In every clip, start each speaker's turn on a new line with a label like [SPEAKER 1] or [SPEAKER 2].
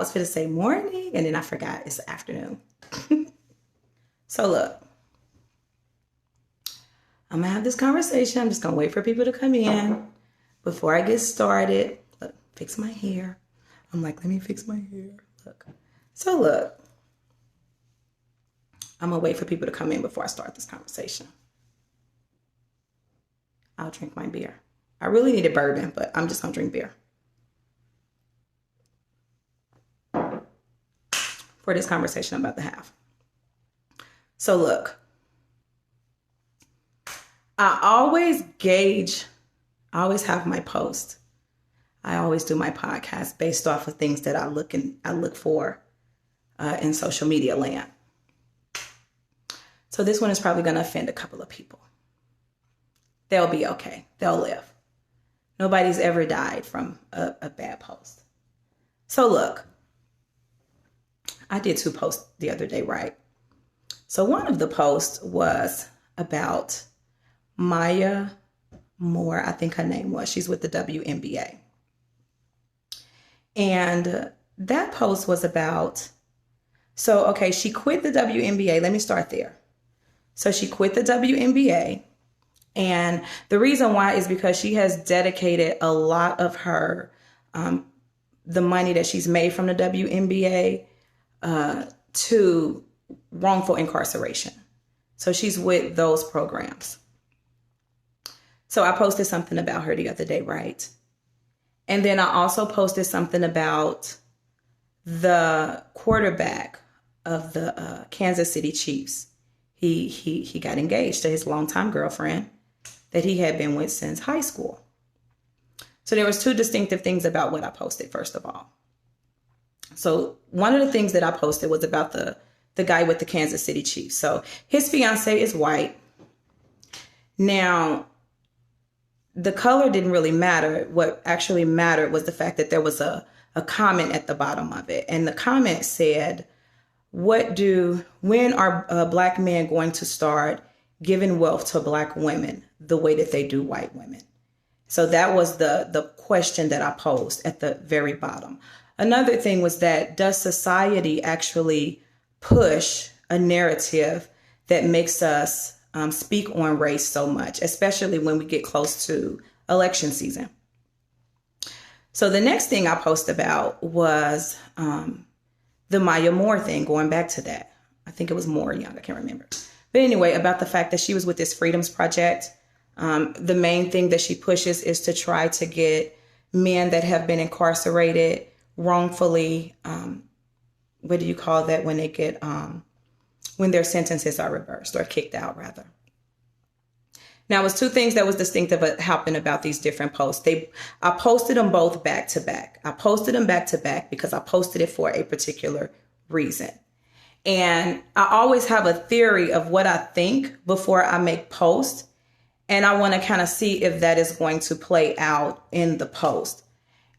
[SPEAKER 1] I was going to say morning, and then I forgot it's afternoon. So look, I'm going to have this conversation. I'm just going to wait for people to come in before I get started. Look, fix my hair. I'm like, let me fix my hair. Look. So look, I'm going to wait for people to come in before I start this conversation. I'll drink my beer. I really needed bourbon, but I'm just going to drink beer for this conversation I'm about to have. So look, I always have my post. I always do my podcast based off of things that I look for in social media land. So this one is probably going to offend a couple of people. They'll be okay. They'll live. Nobody's ever died from a bad post. So look, I did 2 posts the other day, right? So one of the posts was about Maya Moore, I think her name was. She's with the WNBA. And that post was about, she quit the WNBA. Let me start there. So she quit the WNBA. And the reason why is because she has dedicated a lot of her, the money that she's made from the WNBA to wrongful incarceration. So she's with those programs. So I posted something about her the other day, right? And then I also posted something about the quarterback of the Kansas City Chiefs. He got engaged to his longtime girlfriend that he had been with since high school. So there was 2 distinctive things about what I posted, first of all. So one of the things that I posted was about the guy with the Kansas City Chiefs. So his fiance is white. Now, the color didn't really matter. What actually mattered was the fact that there was a comment at the bottom of it. And the comment said, when are black men going to start giving wealth to black women the way that they do white women? So that was the question that I posed at the very bottom. Another thing was that, does society actually push a narrative that makes us speak on race so much, especially when we get close to election season? So the next thing I posted about was the Maya Moore thing, going back to that. I think it was Moore Young, I can't remember. But anyway, about the fact that she was with this Freedoms Project. The main thing that she pushes is to try to get men that have been incarcerated wrongfully, what do you call that when they get, when their sentences are reversed or kicked out, rather. Now, it was 2 things that was distinctive happened about these different posts. I posted them both back to back. I posted them back to back because I posted it for a particular reason. And I always have a theory of what I think before I make posts. And I want to kind of see if that is going to play out in the post.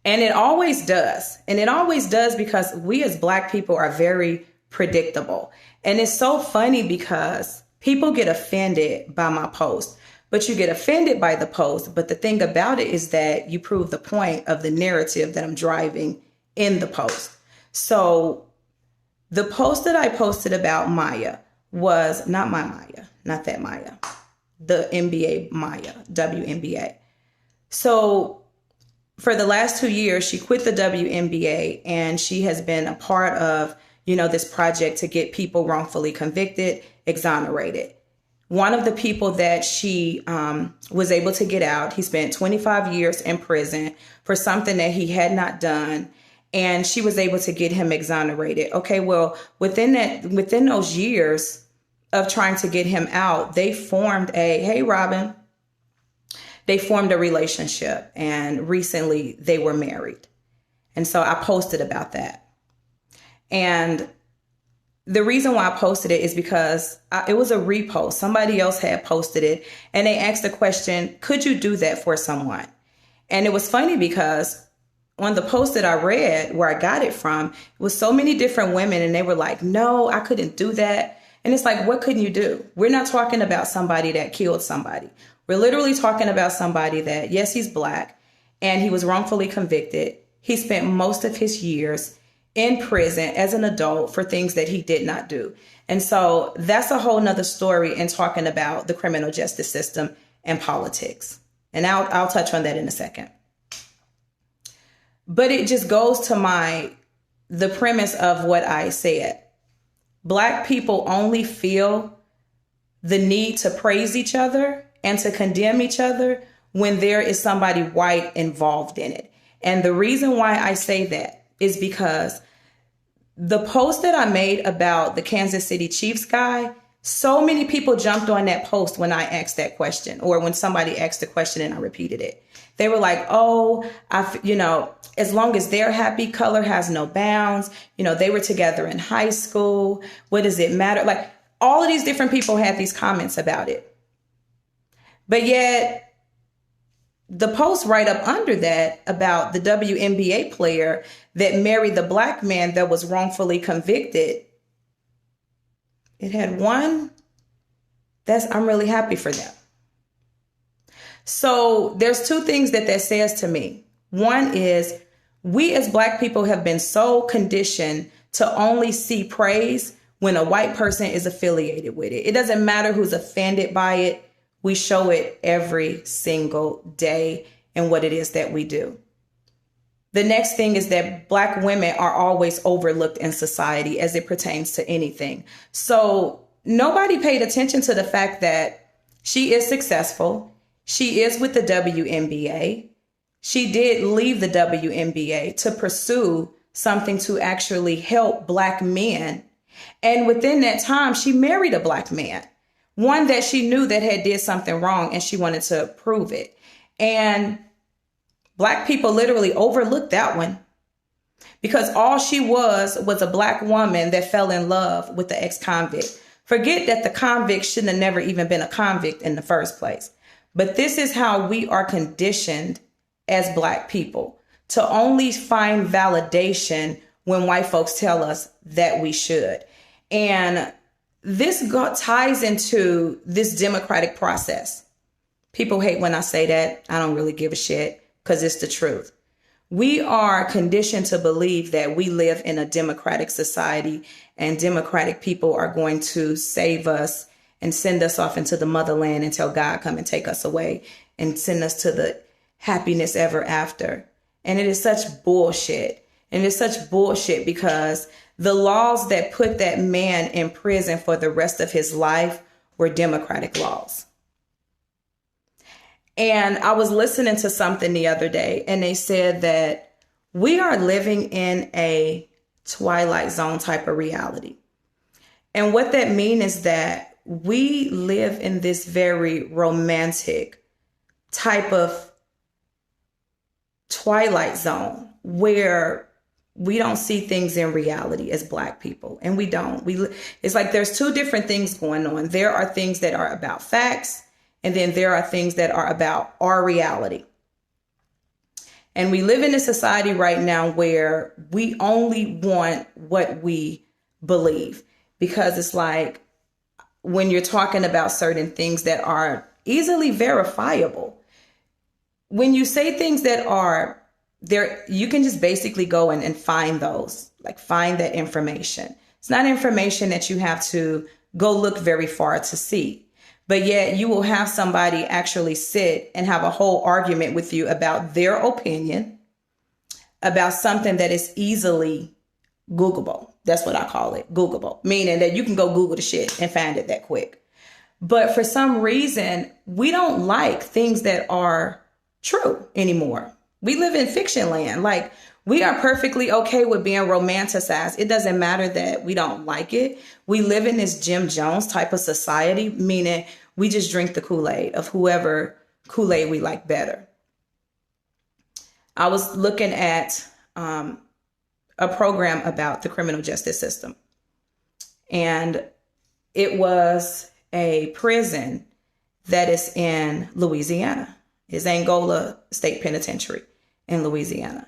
[SPEAKER 1] And it always does. And it always does because we as black people are very predictable. And it's so funny because people get offended by my post, but you get offended by the post. But the thing about it is that you prove the point of the narrative that I'm driving in the post. So the post that I posted about Maya was not my Maya, not that Maya, the NBA Maya, WNBA. So for the last 2 years, she quit the WNBA and she has been a part of, this project to get people wrongfully convicted, exonerated. One of the people that she was able to get out, he spent 25 years in prison for something that he had not done. And she was able to get him exonerated. Okay, well, within those years of trying to get him out, they formed a relationship, and recently they were married. And so I posted about that. And the reason why I posted it is because it was a repost. Somebody else had posted it and they asked the question, could you do that for someone? And it was funny because on the post that I read, where I got it from, it was so many different women and they were like, no, I couldn't do that. And it's like, what couldn't you do? We're not talking about somebody that killed somebody. We're literally talking about somebody that, yes, he's black and he was wrongfully convicted. He spent most of his years in prison as an adult for things that he did not do. And so that's a whole nother story in talking about the criminal justice system and politics. And I'll touch on that in a second. But it just goes to the premise of what I said. Black people only feel the need to praise each other and to condemn each other when there is somebody white involved in it. And the reason why I say that is because the post that I made about the Kansas City Chiefs guy, so many people jumped on that post when I asked that question, or when somebody asked the question and I repeated it. They were like, oh, as long as they're happy, color has no bounds. They were together in high school. What does it matter? Like, all of these different people had these comments about it. But yet the post right up under that about the WNBA player that married the black man that was wrongfully convicted, it had one. I'm really happy for them. So there's two things that says to me. One is, we as black people have been so conditioned to only see praise when a white person is affiliated with it. It doesn't matter who's offended by it. We show it every single day in what it is that we do. The next thing is that black women are always overlooked in society as it pertains to anything. So nobody paid attention to the fact that she is successful. She is with the WNBA. She did leave the WNBA to pursue something to actually help black men. And within that time, she married a black man, one that she knew that had did something wrong, and she wanted to prove it. And black people literally overlooked that one because all she was a black woman that fell in love with the ex-convict. Forget that the convict shouldn't have never even been a convict in the first place. But this is how we are conditioned as black people, to only find validation when white folks tell us that we should. And this ties into this democratic process. People hate when I say that. I don't really give a shit because it's the truth. We are conditioned to believe that we live in a democratic society and democratic people are going to save us and send us off into the motherland until God come and take us away and send us to the happiness ever after. And it is such bullshit. And it's such bullshit because the laws that put that man in prison for the rest of his life were democratic laws. And I was listening to something the other day, and they said that we are living in a Twilight Zone type of reality. And what that means is that we live in this very romantic type of Twilight Zone where we don't see things in reality as black people. And we don't. It's like there's two different things going on. There are things that are about facts, and then there are things that are about our reality. And we live in a society right now where we only want what we believe, because it's like when you're talking about certain things that are easily verifiable, when you say things that are there, you can just basically go and find those, like find that information. It's not information that you have to go look very far to see. But yet you will have somebody actually sit and have a whole argument with you about their opinion, about something that is easily Googleable. That's what I call it, Googleable, meaning that you can go Google the shit and find it that quick. But for some reason, we don't like things that are true anymore. We live in fiction land. Like, we are perfectly okay with being romanticized. It doesn't matter that we don't like it. We live in this Jim Jones type of society, meaning we just drink the Kool-Aid of whoever Kool-Aid we like better. I was looking at a program about the criminal justice system, and it was a prison that is in Louisiana. It's Angola State Penitentiary in Louisiana.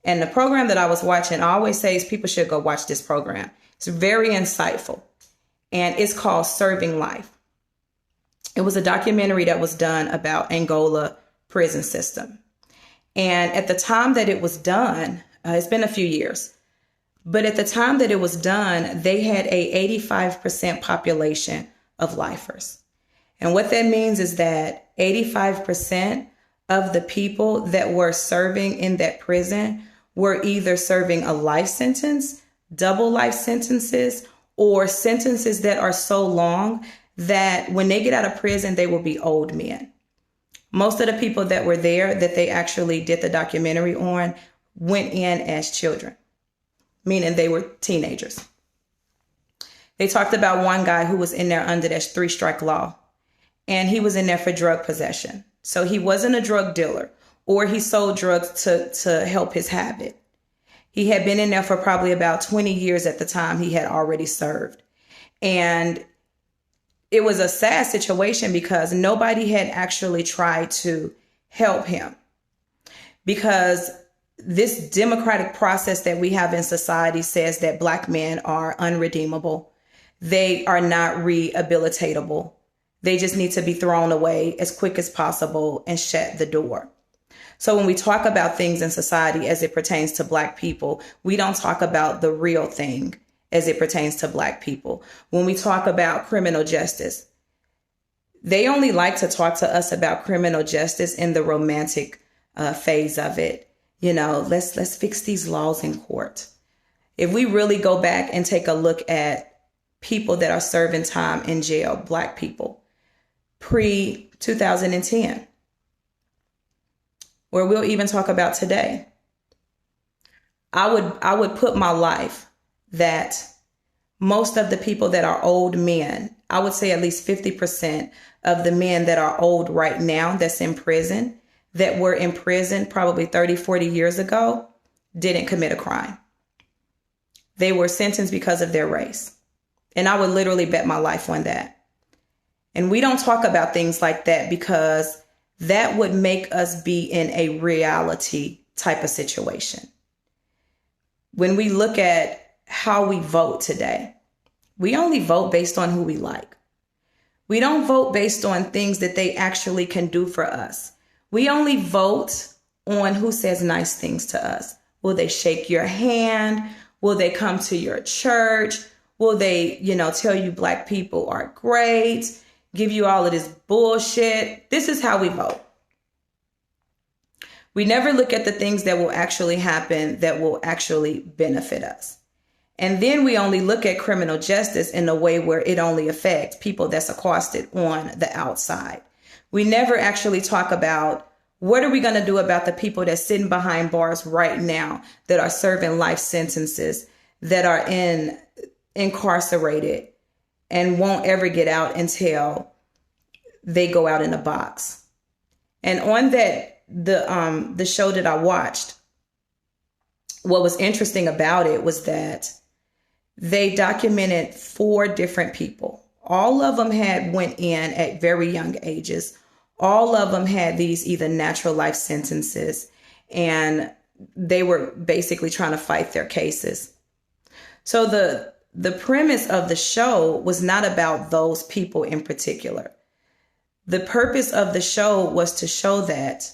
[SPEAKER 1] And the program that I was watching, I always say people should go watch this program. It's very insightful. And it's called Serving Life. It was a documentary that was done about Angola prison system. And at the time that it was done, it's been a few years, But at the time that it was done, they had a 85% population of lifers. And what that means is that 85% of the people that were serving in that prison were either serving a life sentence, double life sentences, or sentences that are so long that when they get out of prison, they will be old men. Most of the people that were there that they actually did the documentary on went in as children, meaning they were teenagers. They talked about one guy who was in there under that 3-strike law, and he was in there for drug possession. So he wasn't a drug dealer, or he sold drugs to help his habit. He had been in there for probably about 20 years at the time he had already served. And it was a sad situation because nobody had actually tried to help him, because this democratic process that we have in society says that Black men are unredeemable. They are not rehabilitatable. They just need to be thrown away as quick as possible and shut the door. So when we talk about things in society as it pertains to Black people, we don't talk about the real thing as it pertains to Black people. When we talk about criminal justice, they only like to talk to us about criminal justice in the romantic phase of it. You know, let's fix these laws in court. If we really go back and take a look at people that are serving time in jail, Black people, pre-2010, or we'll even talk about today, I would put my life that most of the people that are old men, I would say at least 50% of the men that are old right now that's in prison, that were in prison probably 30, 40 years ago, didn't commit a crime. They were sentenced because of their race. And I would literally bet my life on that. And we don't talk about things like that because that would make us be in a reality type of situation. When we look at how we vote today, we only vote based on who we like. We don't vote based on things that they actually can do for us. We only vote on who says nice things to us. Will they shake your hand? Will they come to your church? Will they, tell you Black people are great? Give you all of this bullshit? This is how we vote. We never look at the things that will actually happen, that will actually benefit us. And then we only look at criminal justice in a way where it only affects people that's accosted on the outside. We never actually talk about what are we going to do about the people that's sitting behind bars right now that are serving life sentences, that are incarcerated and won't ever get out until they go out in a box. And on that, the show that I watched, what was interesting about it was that they documented 4 different people. All of them had went in at very young ages. All of them had these either natural life sentences, and they were basically trying to fight their cases. So the premise of the show was not about those people in particular. The purpose of the show was to show that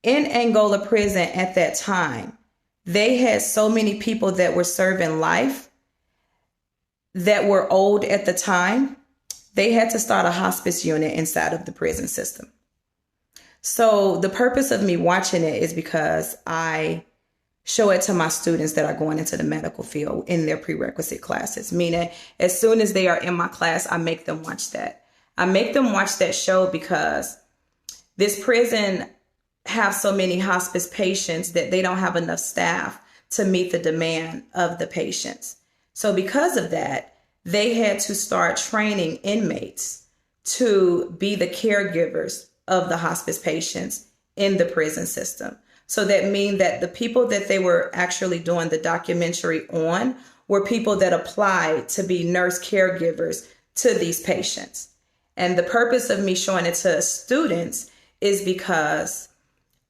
[SPEAKER 1] in Angola prison at that time, they had so many people that were serving life that were old at the time. They had to start a hospice unit inside of the prison system. So the purpose of me watching it is because I show it to my students that are going into the medical field in their prerequisite classes, meaning as soon as they are in my class, I make them watch that. I make them watch that show because this prison have so many hospice patients that they don't have enough staff to meet the demand of the patients. So because of that, they had to start training inmates to be the caregivers of the hospice patients in the prison system. So that means that the people that they were actually doing the documentary on were people that applied to be nurse caregivers to these patients. And the purpose of me showing it to students is because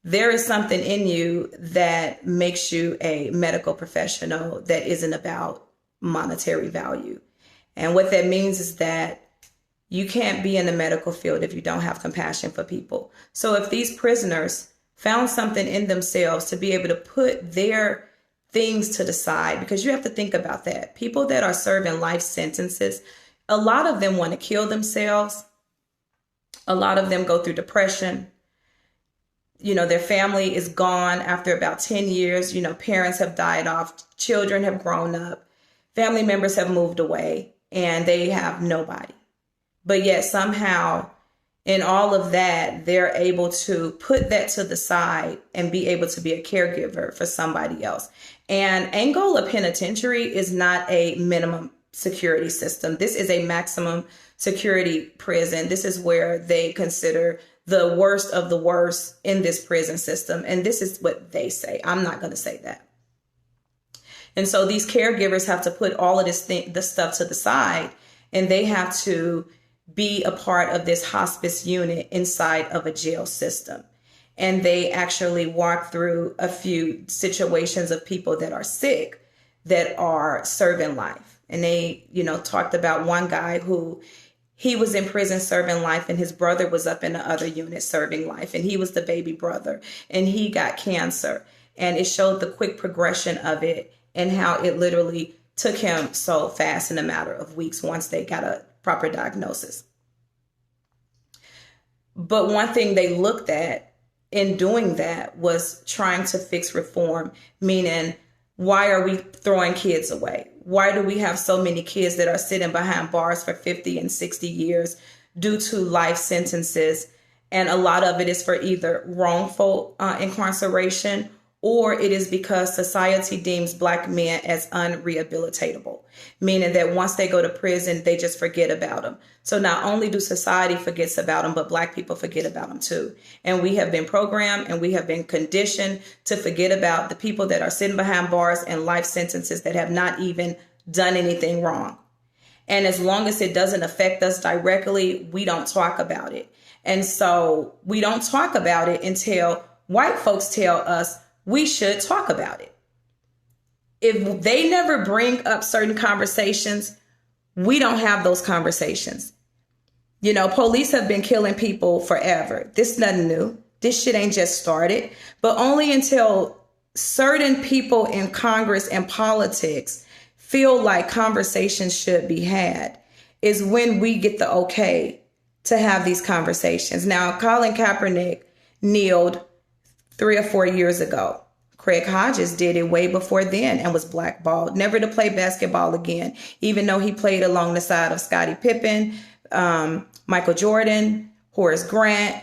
[SPEAKER 1] there is something in you that makes you a medical professional that isn't about monetary value. And what that means is that you can't be in the medical field if you don't have compassion for people. So if these prisoners found something in themselves to be able to put their things to the side, because you have to think about that. People that are serving life sentences, a lot of them want to kill themselves. A lot of them go through depression. Their family is gone after about 10 years. Parents have died off, children have grown up, family members have moved away, and they have nobody. But yet somehow in all of that, they're able to put that to the side and be able to be a caregiver for somebody else. And Angola Penitentiary is not a minimum security system. This is a maximum security prison. This is where they consider the worst of the worst in this prison system. And this is what they say. I'm not going to say that. And so these caregivers have to put all of the stuff to the side, and they have to be a part of this hospice unit inside of a jail system. And they actually walk through a few situations of people that are sick that are serving life. And they, talked about one guy who he was in prison serving life, and his brother was up in the other unit serving life, and he was the baby brother, and he got cancer. And it showed the quick progression of it and how it literally took him so fast in a matter of weeks once they got a proper diagnosis. But one thing they looked at in doing that was trying to fix reform, meaning, why are we throwing kids away? Why do we have so many kids that are sitting behind bars for 50 and 60 years due to life sentences? And a lot of it is for either wrongful incarceration, or it is because society deems Black men as unrehabilitatable, meaning that once they go to prison, they just forget about them. So not only do society forgets about them, but Black people forget about them too. And we have been programmed and we have been conditioned to forget about the people that are sitting behind bars and life sentences that have not even done anything wrong. And as long as it doesn't affect us directly, we don't talk about it. And so we don't talk about it until white folks tell us we should talk about it. If they never bring up certain conversations, we don't have those conversations. Police have been killing people forever. This is nothing new. This shit ain't just started. But only until certain people in Congress and politics feel like conversations should be had is when we get the okay to have these conversations. Now, Colin Kaepernick kneeled 3 or 4 years ago. Craig Hodges did it way before then and was blackballed, never to play basketball again, even though he played along the side of Scottie Pippen, Michael Jordan, Horace Grant,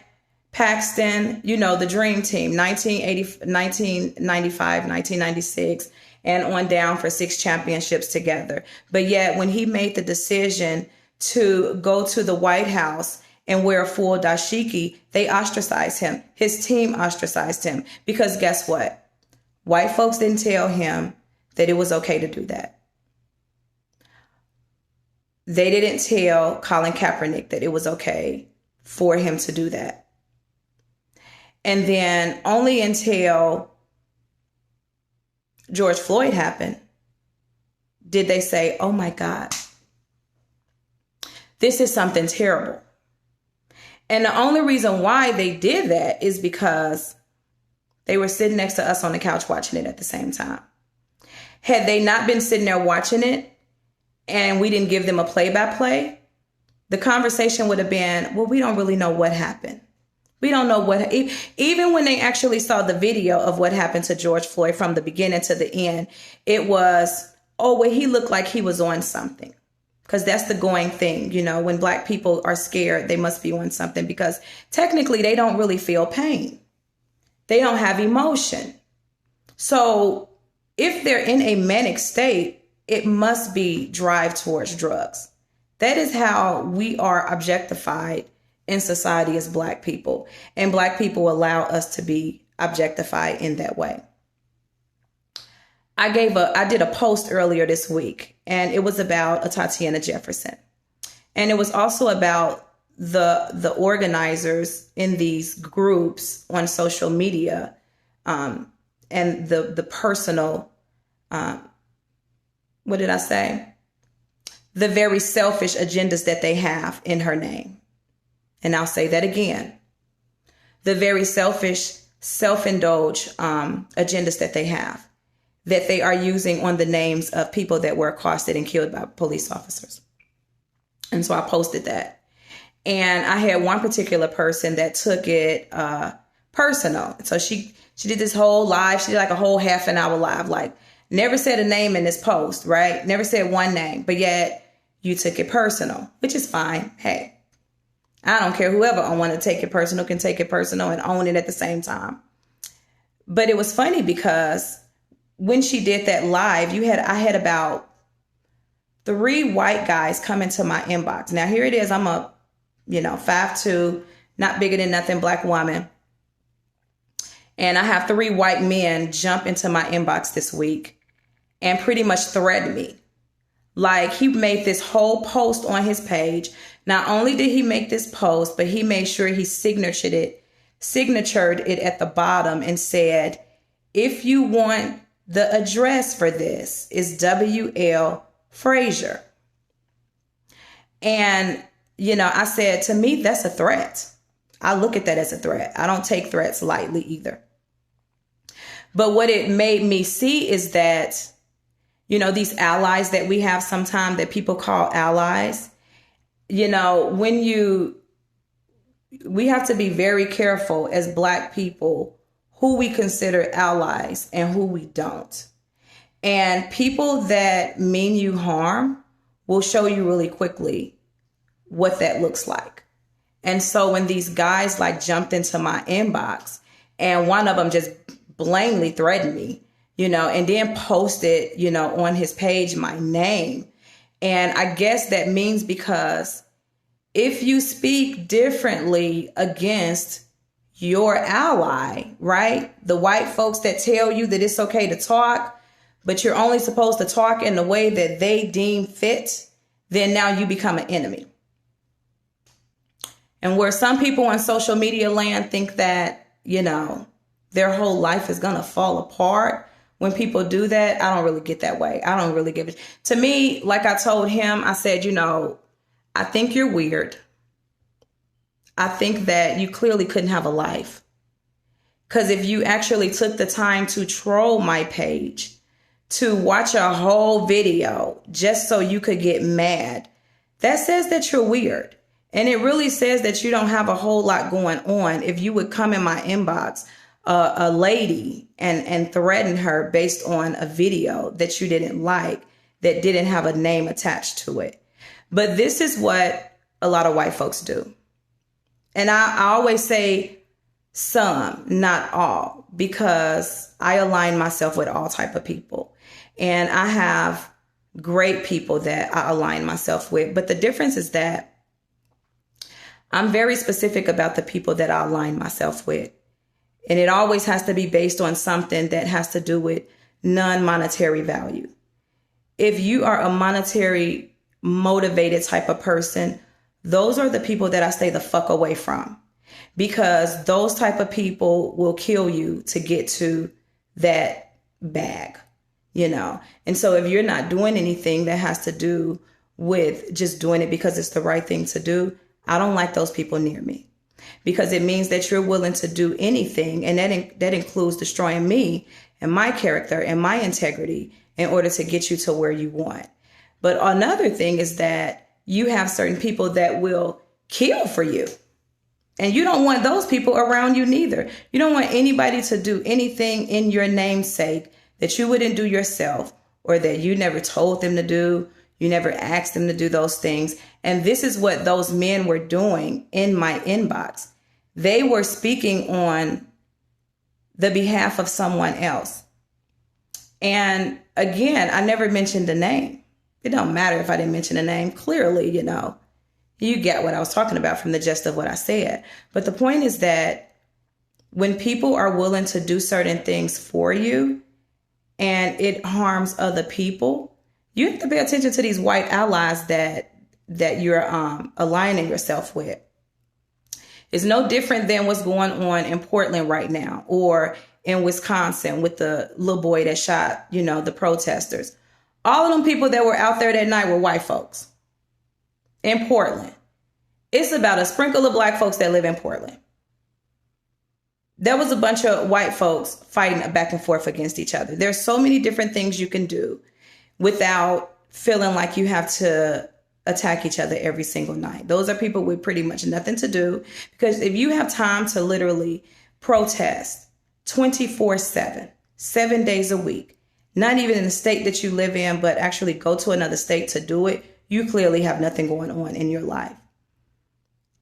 [SPEAKER 1] Paxton, the dream team, 1995, 1996, and on down for 6 championships together. But yet when he made the decision to go to the White House and wear a full dashiki, they ostracized him. His team ostracized him because guess what? White folks didn't tell him that it was okay to do that. They didn't tell Colin Kaepernick that it was okay for him to do that. And then only until George Floyd happened did they say, oh my God, this is something terrible. And the only reason why they did that is because they were sitting next to us on the couch watching it at the same time. Had they not been sitting there watching it and we didn't give them a play-by-play, the conversation would have been, well, we don't really know what happened. We don't know what, even when they actually saw the video of what happened to George Floyd from the beginning to the end, it was, oh, well, he looked like he was on something. Because that's the going thing, when Black people are scared, they must be on something because technically they don't really feel pain. They don't have emotion. So if they're in a manic state, it must be drive towards drugs. That is how we are objectified in society as Black people. And Black people allow us to be objectified in that way. I did a post earlier this week, and it was about a Tatiana Jefferson. And it was also about the organizers in these groups on social media, and the personal, what did I say? The very selfish agendas that they have in her name. And I'll say that again. The very selfish, self-indulge agendas that they have. that they are using on the names of people that were accosted and killed by police officers. And so I posted that. And I had one particular person that took it personal. So she did this whole live. She did like a whole half an hour live, like never said a name in this post, right? Never said one name, but yet you took it personal, which is fine. Hey, I don't care. Whoever I want to take it personal can take it personal and own it at the same time. But it was funny because when she did that live, I had about 3 white guys come into my inbox. Now here it is. I'm a 5'2", not bigger than nothing, black woman. And I have 3 white men jump into my inbox this week and pretty much threaten me. Like, he made this whole post on his page. Not only did he make this post, but he made sure he signatured it at the bottom and said, if you want the address for this is W.L.Frazier. And, I said, to me, that's a threat. I look at that as a threat. I don't take threats lightly either. But what it made me see is that, these allies that we have sometimes that people call allies, we have to be very careful as Black people who we consider allies and who we don't. And people that mean you harm will show you really quickly what that looks like. And so when these guys jumped into my inbox and one of them just blatantly threatened me, and then posted, on his page, my name. And I guess that means because if you speak differently against your ally, right? The white folks that tell you that it's okay to talk, but you're only supposed to talk in the way that they deem fit, then now you become an enemy. And where some people on social media land think that, their whole life is going to fall apart when people do that, I don't really get that way. I don't really give it. To me, like I told him, I said, I think you're weird. I think that you clearly couldn't have a life. Because if you actually took the time to troll my page, to watch a whole video just so you could get mad, that says that you're weird. And it really says that you don't have a whole lot going on if you would come in my inbox, a lady, and threaten her based on a video that you didn't like, that didn't have a name attached to it. But this is what a lot of white folks do. And I always say some, not all, because I align myself with all type of people. And I have great people that I align myself with. But the difference is that I'm very specific about the people that I align myself with. And it always has to be based on something that has to do with non-monetary value. If you are a monetary motivated type of person, those are the people that I stay the fuck away from, because those type of people will kill you to get to that bag, And so if you're not doing anything that has to do with just doing it because it's the right thing to do, I don't like those people near me, because it means that you're willing to do anything. And that includes destroying me and my character and my integrity in order to get you to where you want. But another thing is that you have certain people that will kill for you. And you don't want those people around you neither. You don't want anybody to do anything in your namesake that you wouldn't do yourself, or that you never told them to do. You never asked them to do those things. And this is what those men were doing in my inbox. They were speaking on the behalf of someone else. And again, I never mentioned the name. It don't matter if I didn't mention a name. Clearly, you get what I was talking about from the gist of what I said. But the point is that when people are willing to do certain things for you and it harms other people, you have to pay attention to these white allies that you're aligning yourself with. It's no different than what's going on in Portland right now, or in Wisconsin with the little boy that shot, the protesters. All of them people that were out there that night were white folks in Portland. It's about a sprinkle of Black folks that live in Portland. there was a bunch of white folks fighting back and forth against each other. There's so many different things you can do without feeling like you have to attack each other every single night. Those are people with pretty much nothing to do, because if you have time to literally protest 24/7, 7 days a week, not even in the state that you live in, but actually go to another state to do it, you clearly have nothing going on in your life.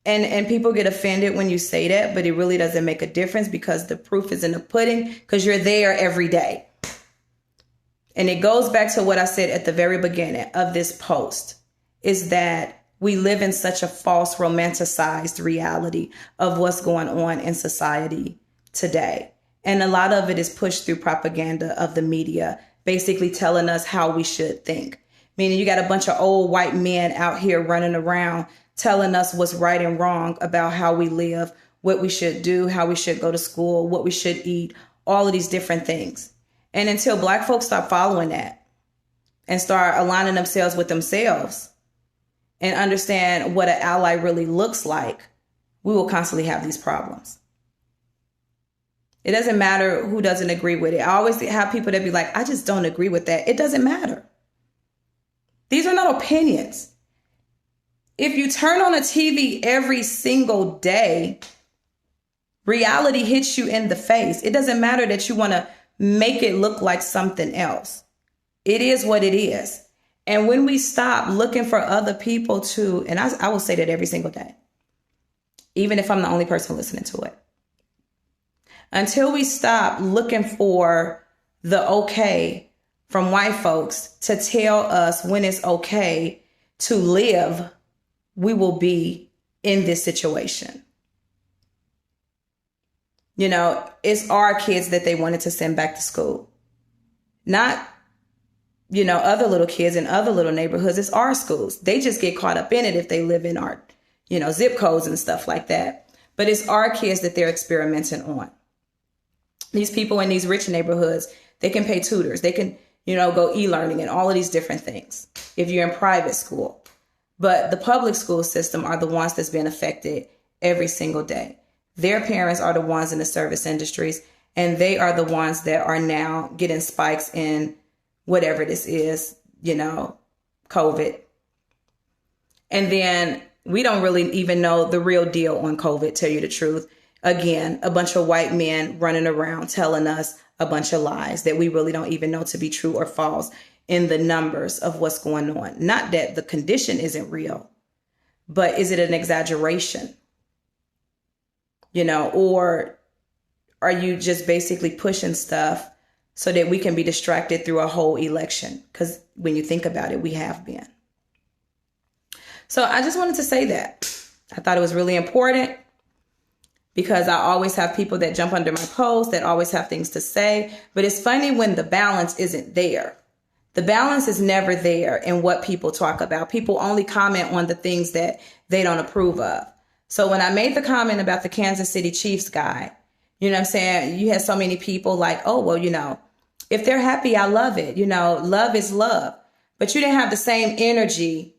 [SPEAKER 1] And people get offended when you say that, but it really doesn't make a difference, because the proof is in the pudding, because you're there every day. And it goes back to what I said at the very beginning of this post, is that we live in such a false, romanticized reality of what's going on in society today. And a lot of it is pushed through propaganda of the media, basically telling us how we should think. Meaning you got a bunch of old white men out here running around telling us what's right and wrong about how we live, what we should do, how we should go to school, what we should eat, all of these different things. And until Black folks start following that and start aligning themselves with themselves and understand what an ally really looks like, we will constantly have these problems. It doesn't matter who doesn't agree with it. I always have people that be like, I just don't agree with that. It doesn't matter. These are not opinions. If you turn on a TV every single day, reality hits you in the face. It doesn't matter that you want to make it look like something else. It is what it is. And when we stop looking for other people to, and I will say that every single day, even if I'm the only person listening to it, until we stop looking for the okay from white folks to tell us when it's okay to live, we will be in this situation. You know, it's our kids that they wanted to send back to school. Not, you know, other little kids in other little neighborhoods. It's our schools. They just get caught up in it if they live in our, you know, zip codes and stuff like that. But it's our kids that they're experimenting on. These people in these rich neighborhoods, they can pay tutors. They can, you know, go e-learning and all of these different things if you're in private school. But the public school system are the ones that's being affected every single day. Their parents are the ones in the service industries, and they are the ones that are now getting spikes in whatever this is, you know, COVID. And then we don't really even know the real deal on COVID, tell you the truth. Again, a bunch of white men running around telling us a bunch of lies that we really don't even know to be true or false in the numbers of what's going on. Not that the condition isn't real, but is it an exaggeration? You know, or are you just basically pushing stuff so that we can be distracted through a whole election? Because when you think about it, we have been. So I just wanted to say that. I thought it was really important, because I always have people that jump under my post that always have things to say. But it's funny when the balance isn't there. The balance is never there in what people talk about. People only comment on the things that they don't approve of. So when I made the comment about the Kansas City Chiefs guy, you know what I'm saying? You had so many people like, oh, well, you know, if they're happy, I love it. You know, love is love. But you didn't have the same energy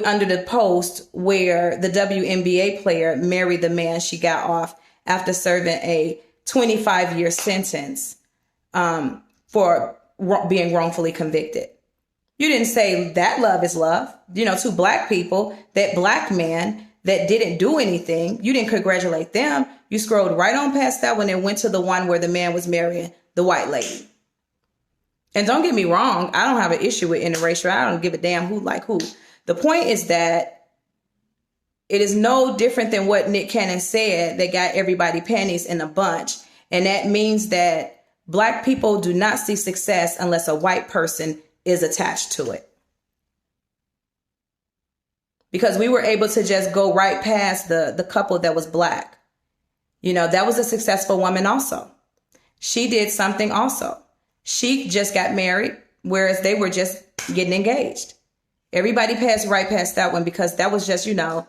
[SPEAKER 1] under the post where the WNBA player married the man she got off after serving a 25-year sentence for being wrongfully convicted. You didn't say that love is love. You know, two black people, that black man that didn't do anything, you didn't congratulate them. You scrolled right on past that one and went to the one where the man was marrying the white lady. And don't get me wrong, I don't have an issue with interracial. I don't give a damn who like who. The point is that it is no different than what Nick Cannon said that got everybody panties in a bunch. And that means that black people do not see success unless a white person is attached to it. Because we were able to just go right past the couple that was black. You know, that was a successful woman also. She did something also. She just got married, whereas they were just getting engaged. Everybody passed right past that one because that was just, you know,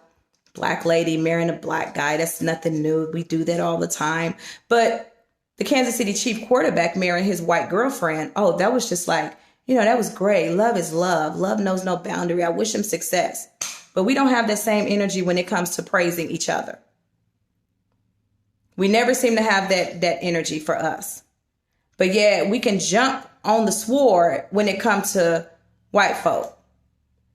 [SPEAKER 1] black lady marrying a black guy. That's nothing new. We do that all the time. But the Kansas City Chief quarterback marrying his white girlfriend, oh, that was just like, you know, that was great. Love is love. Love knows no boundary. I wish him success. But we don't have that same energy when it comes to praising each other. We never seem to have that energy for us. But yeah, we can jump on the sword when it comes to white folk,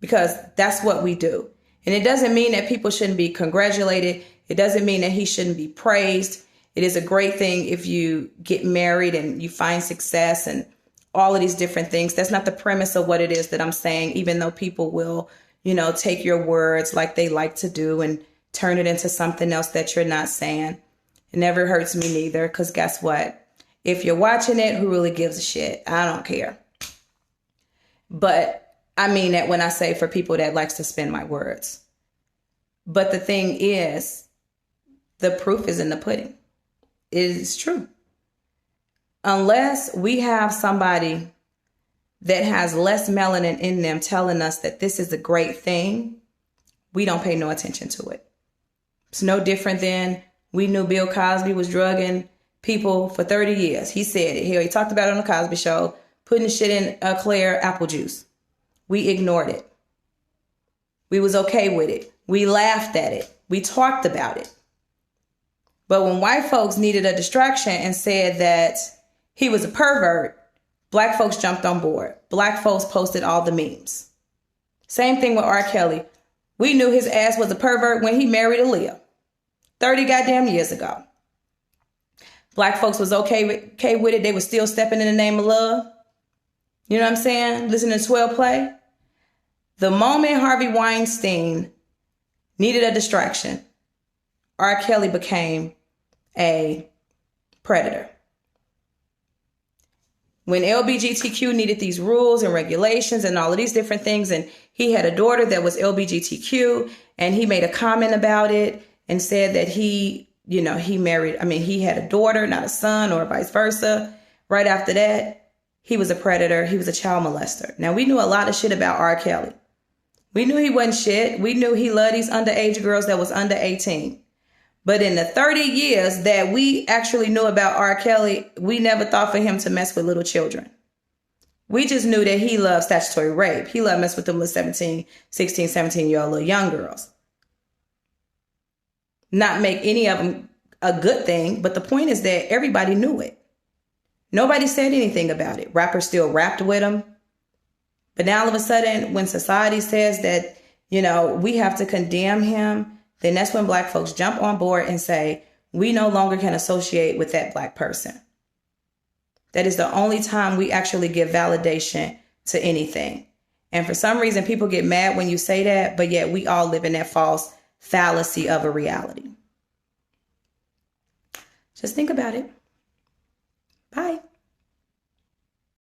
[SPEAKER 1] because that's what we do. And it doesn't mean that people shouldn't be congratulated. It doesn't mean that he shouldn't be praised. It is a great thing if you get married and you find success and all of these different things. That's not the premise of what it is that I'm saying, even though people will, take your words like they like to do and turn it into something else that you're not saying. It never hurts me neither, because guess what? If you're watching it, who really gives a shit? I don't care. But I mean that when I say for people that likes to spin my words. But the thing is, the proof is in the pudding. It is true. Unless we have somebody that has less melanin in them telling us that this is a great thing, we don't pay no attention to it. It's no different than we knew Bill Cosby was drugging people for 30 years. He said it. He talked about it on the Cosby Show, putting shit in clear apple juice. We ignored it. We was okay with it. We laughed at it. We talked about it. But when white folks needed a distraction and said that he was a pervert, black folks jumped on board. Black folks posted all the memes. Same thing with R. Kelly. We knew his ass was a pervert when he married Aaliyah 30 goddamn years ago. Black folks was okay with it. They were still stepping in the name of love. You know what I'm saying? Listening to 12 play. The moment Harvey Weinstein needed a distraction, R. Kelly became a predator. When LGBTQ needed these rules and regulations and all of these different things, and he had a daughter that was LGBTQ, and he made a comment about it and said that he had a daughter, not a son, or vice versa. Right after that, he was a predator. He was a child molester. Now, we knew a lot of shit about R. Kelly. We knew he wasn't shit. We knew he loved these underage girls that was under 18. But in the 30 years that we actually knew about R. Kelly, we never thought for him to mess with little children. We just knew that he loved statutory rape. He loved mess with them little 16, 17-year-old little young girls. Not make any of them a good thing, but the point is that everybody knew it. Nobody said anything about it. Rappers still rapped with him. But now all of a sudden, when society says that, we have to condemn him, then that's when black folks jump on board and say, we no longer can associate with that black person. That is the only time we actually give validation to anything. And for some reason, people get mad when you say that, but yet we all live in that false fallacy of a reality. Just think about it. Bye.